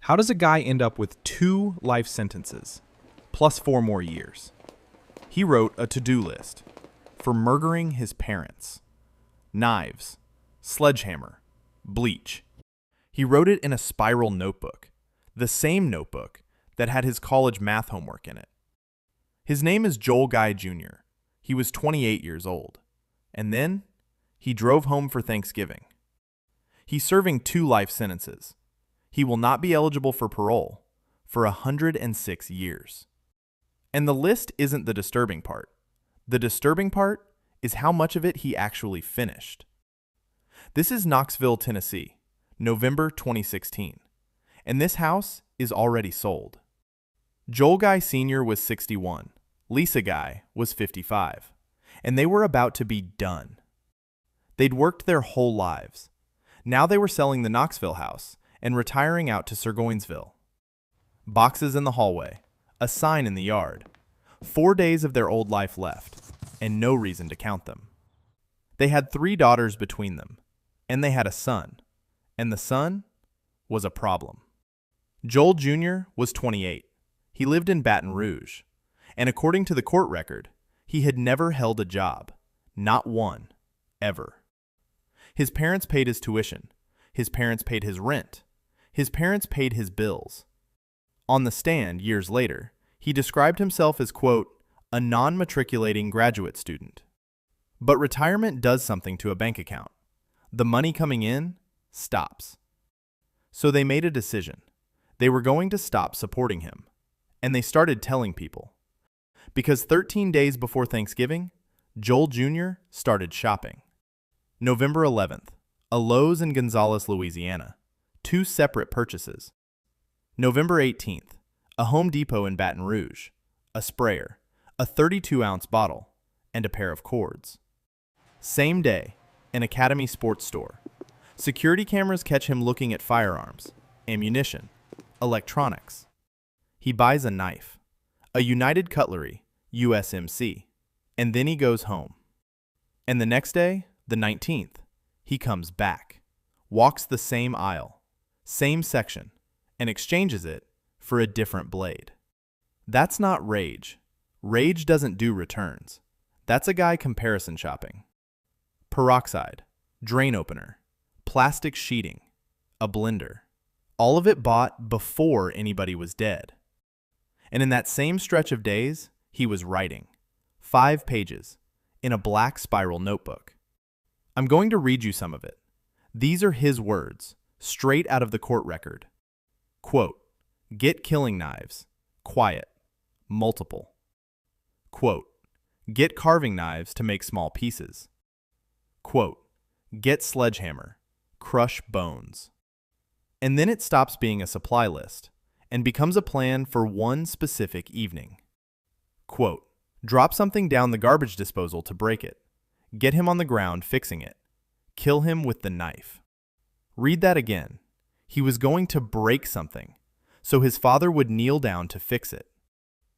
How does a guy end up with 2 life sentences, plus 4 more years? He wrote a to-do list for murdering his parents. Knives, sledgehammer, bleach. He wrote it in a spiral notebook, the same notebook that had his college math homework in it. His name is Joel Guy Jr. He was 28 years old. And then he drove home for Thanksgiving. He's serving 2 life sentences. He will not be eligible for parole for 106 years. And the list isn't the disturbing part. The disturbing part is how much of it he actually finished. This is Knoxville, Tennessee, November 2016, and this house is already sold. Joel Guy Sr. was 61, Lisa Guy was 55, and they were about to be done. They'd worked their whole lives. Now they were selling the Knoxville house and retiring out to Sirgoinsville. Boxes in the hallway, a sign in the yard, 4 days of their old life left, and no reason to count them. They had 3 daughters between them, and they had a son, and the son was a problem. Joel Jr. was 28. He lived in Baton Rouge, and according to the court record, he had never held a job, not one, ever. His parents paid his tuition. His parents paid his rent. His parents paid his bills. On the stand years later, he described himself as, quote, a non-matriculating graduate student. But retirement does something to a bank account. The money coming in stops. So they made a decision. They were going to stop supporting him. And they started telling people. Because 13 days before Thanksgiving, Joel Jr. started shopping. November 11th, a Lowe's in Gonzales, Louisiana. 2 separate purchases. November 18th, a Home Depot in Baton Rouge, a sprayer, a 32-ounce bottle, and a pair of cords. Same day, an Academy Sports Store. Security cameras catch him looking at firearms, ammunition, electronics. He buys a knife, a United Cutlery, USMC, and then he goes home. And the next day, the 19th, he comes back, walks the same aisle, same section, and exchanges it for a different blade. That's not rage. Rage doesn't do returns. That's a guy comparison shopping. Peroxide, drain opener, plastic sheeting, a blender. All of it bought before anybody was dead. And in that same stretch of days, he was writing. 5 pages, in a black spiral notebook. I'm going to read you some of it. These are his words, straight out of the court record. Quote, get killing knives, quiet, multiple. Quote, get carving knives to make small pieces. Quote, get sledgehammer, crush bones. And then it stops being a supply list and becomes a plan for one specific evening. Quote, drop something down the garbage disposal to break it. Get him on the ground fixing it. Kill him with the knife. Read that again. He was going to break something, so his father would kneel down to fix it.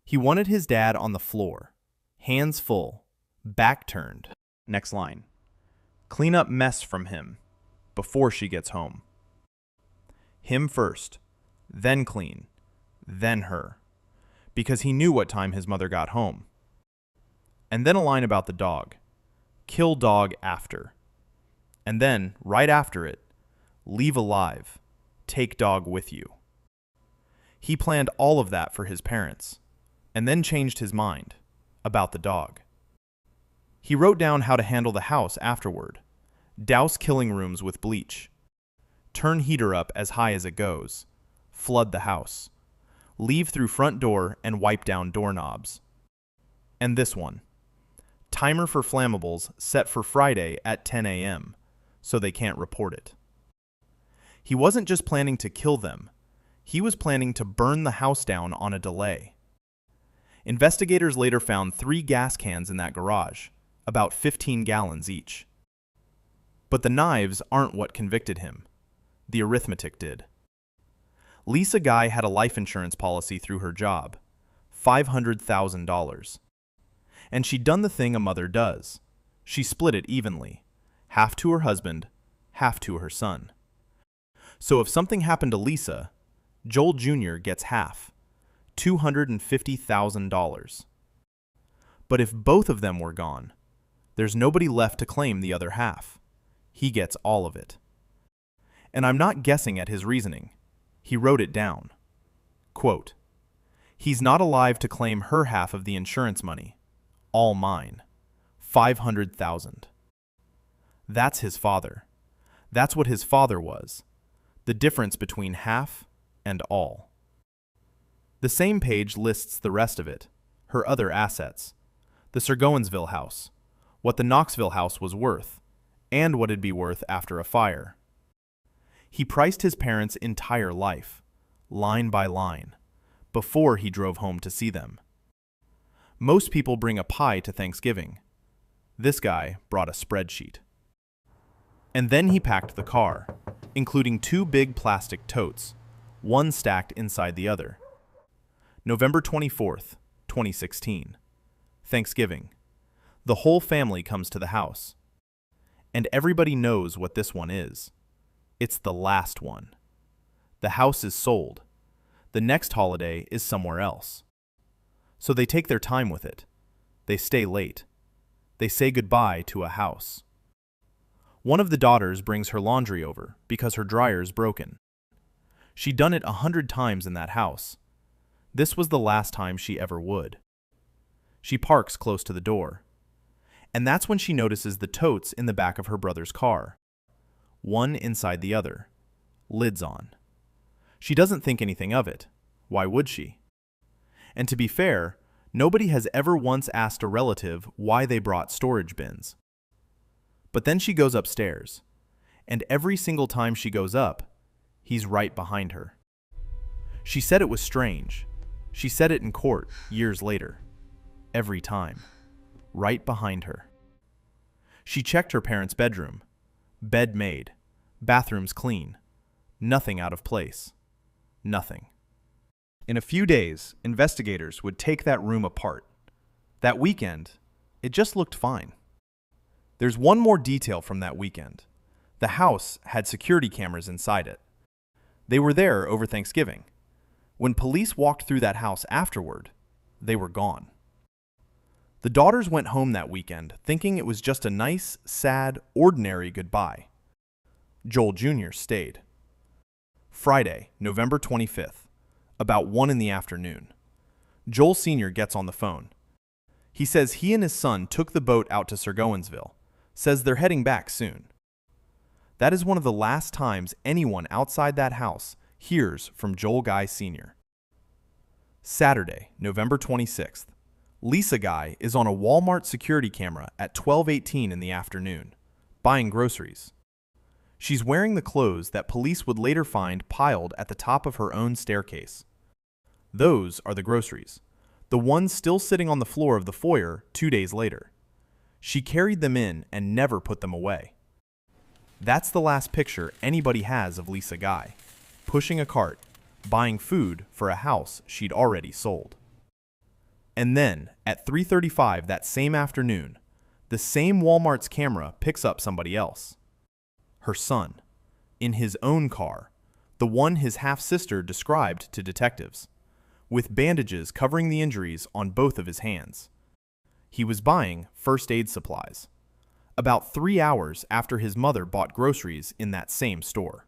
He wanted his dad on the floor, hands full, back turned. Next line. Clean up mess from him before she gets home. Him first, then clean, then her, because he knew what time his mother got home. And then a line about the dog. Kill dog after. And then, right after it, leave alive, take dog with you. He planned all of that for his parents, and then changed his mind about the dog. He wrote down how to handle the house afterward. Douse killing rooms with bleach. Turn heater up as high as it goes. Flood the house. Leave through front door and wipe down doorknobs. And this one. Timer for flammables set for Friday at 10 a.m., so they can't report it. He wasn't just planning to kill them. He was planning to burn the house down on a delay. Investigators later found 3 gas cans in that garage, about 15 gallons each. But the knives aren't what convicted him. The arithmetic did. Lisa Guy had a life insurance policy through her job, $500,000. And she'd done the thing a mother does. She split it evenly, half to her husband, half to her son. So if something happened to Lisa, Joel Jr. gets half, $250,000. But if both of them were gone, there's nobody left to claim the other half. He gets all of it. And I'm not guessing at his reasoning. He wrote it down. Quote, "He's not alive to claim her half of the insurance money. All mine. $500,000. That's his father. That's what his father was. The difference between half and all." The same page lists the rest of it, her other assets, the Sergowansville house, what the Knoxville house was worth, and what it'd be worth after a fire. He priced his parents' entire life, line by line, before he drove home to see them. Most people bring a pie to Thanksgiving. This guy brought a spreadsheet. And then he packed the car, including 2 big plastic totes, one stacked inside the other. November 24th, 2016. Thanksgiving. The whole family comes to the house. And everybody knows what this one is. It's the last one. The house is sold. The next holiday is somewhere else. So they take their time with it. They stay late. They say goodbye to a house. One of the daughters brings her laundry over because her dryer's broken. She'd done it 100 times in that house. This was the last time she ever would. She parks close to the door. And that's when she notices the totes in the back of her brother's car. One inside the other. Lids on. She doesn't think anything of it. Why would she? And to be fair, nobody has ever once asked a relative why they brought storage bins. But then she goes upstairs, and every single time she goes up, he's right behind her. She said it was strange. She said it in court years later. Every time. Right behind her. She checked her parents' bedroom. Bed made. Bathrooms clean. Nothing out of place. Nothing. In a few days, investigators would take that room apart. That weekend, it just looked fine. There's one more detail from that weekend. The house had security cameras inside it. They were there over Thanksgiving. When police walked through that house afterward, they were gone. The daughters went home that weekend thinking it was just a nice, sad, ordinary goodbye. Joel Jr. stayed. Friday, November 25th, about 1 in the afternoon. Joel Sr. gets on the phone. He says he and his son took the boat out to Sergowansville, says they're heading back soon. That is one of the last times anyone outside that house hears from Joel Guy Sr. Saturday, November 26th. Lisa Guy is on a Walmart security camera at 12:18 in the afternoon, buying groceries. She's wearing the clothes that police would later find piled at the top of her own staircase. Those are the groceries, the ones still sitting on the floor of the foyer 2 days later. She carried them in and never put them away. That's the last picture anybody has of Lisa Guy, pushing a cart, buying food for a house she'd already sold. And then, at 3:35 that same afternoon, the same Walmart's camera picks up somebody else. Her son, in his own car, the one his half-sister described to detectives, with bandages covering the injuries on both of his hands. He was buying first aid supplies, about 3 hours after his mother bought groceries in that same store.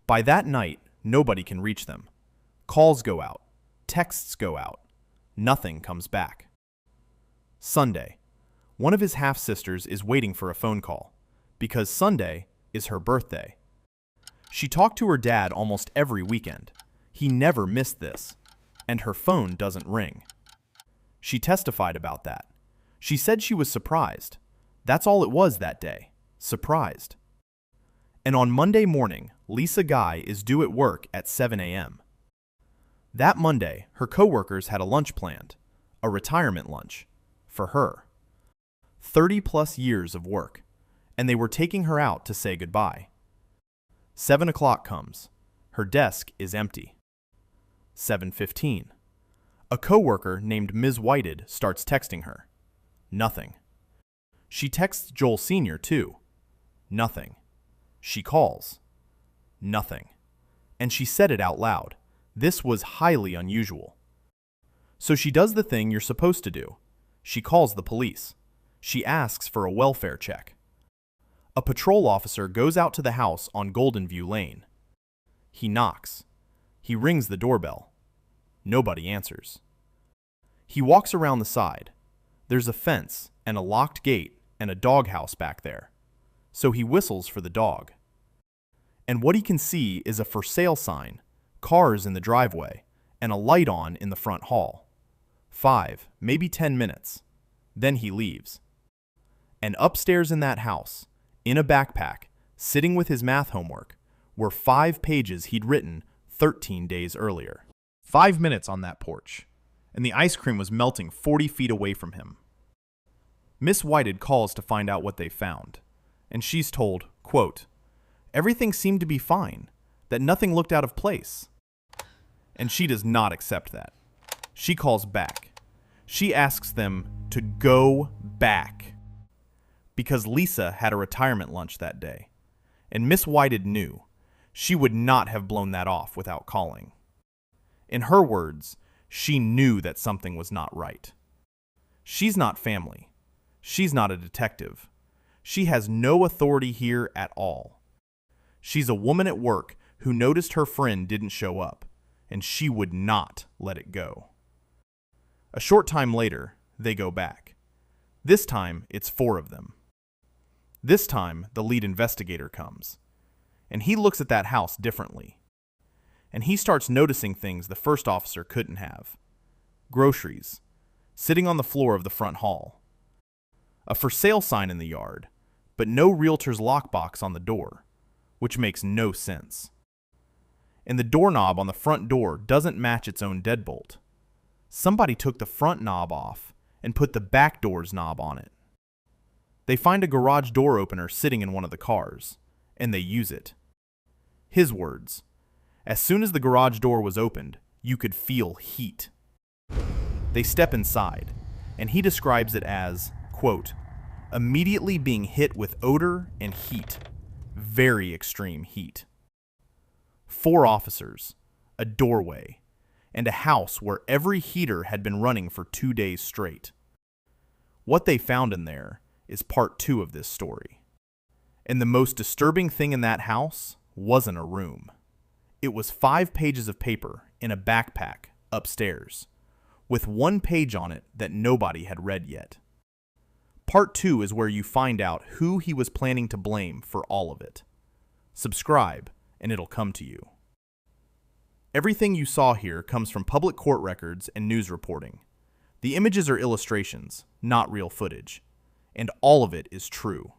By that night, nobody can reach them. Calls go out, texts go out. Nothing comes back. Sunday, one of his half-sisters is waiting for a phone call, because Sunday is her birthday. She talked to her dad almost every weekend. He never missed this, and her phone doesn't ring. She testified about that. She said she was surprised. That's all it was that day, surprised. And on Monday morning, Lisa Guy is due at work at 7 a.m. That Monday, her coworkers had a lunch planned, a retirement lunch, for her. 30-plus years of work, and they were taking her out to say goodbye. 7 o'clock comes. Her desk is empty. 7:15. A coworker named Ms. Whited starts texting her. Nothing. She texts Joel Sr. too. Nothing. She calls. Nothing. and she said it out loud. This was highly unusual. So she does the thing you're supposed to do. She calls the police. She asks for a welfare check. A patrol officer goes out to the house on Golden View Lane. He knocks. He rings the doorbell. Nobody answers. He walks around the side. There's a fence and a locked gate and a doghouse back there. So he whistles for the dog. And what he can see is a for sale sign, cars in the driveway, and a light on in the front hall. 5, maybe 10 minutes. Then he leaves. And upstairs in that house, in a backpack, sitting with his math homework, were 5 pages he'd written 13 days earlier. 5 minutes on that porch, and the ice cream was melting 40 feet away from him. Miss Whited calls to find out what they found, and she's told, quote, "Everything seemed to be fine, that nothing looked out of place." And she does not accept that. She calls back. She asks them to go back. Because Lisa had a retirement lunch that day, and Miss Whited knew she would not have blown that off without calling. In her words, she knew that something was not right. She's not family. She's not a detective. She has no authority here at all. She's a woman at work who noticed her friend didn't show up, and she would not let it go. A short time later, they go back. This time, it's 4 of them. This time, the lead investigator comes, and he looks at that house differently. And he starts noticing things the first officer couldn't have. Groceries, sitting on the floor of the front hall. A for sale sign in the yard, but no realtor's lockbox on the door, which makes no sense. And the doorknob on the front door doesn't match its own deadbolt. Somebody took the front knob off and put the back door's knob on it. They find a garage door opener sitting in one of the cars, and they use it. His words, "As soon as the garage door was opened, you could feel heat." They step inside, and he describes it as, quote, "immediately being hit with odor and heat, very extreme heat." 4 officers, a doorway, and a house where every heater had been running for 2 days straight. What they found in there is part 2 of this story. And the most disturbing thing in that house wasn't a room. It was 5 pages of paper in a backpack upstairs, with 1 page on it that nobody had read yet. Part 2 is where you find out who he was planning to blame for all of it. Subscribe, and it'll come to you. Everything you saw here comes from public court records and news reporting. The images are illustrations, not real footage, and all of it is true.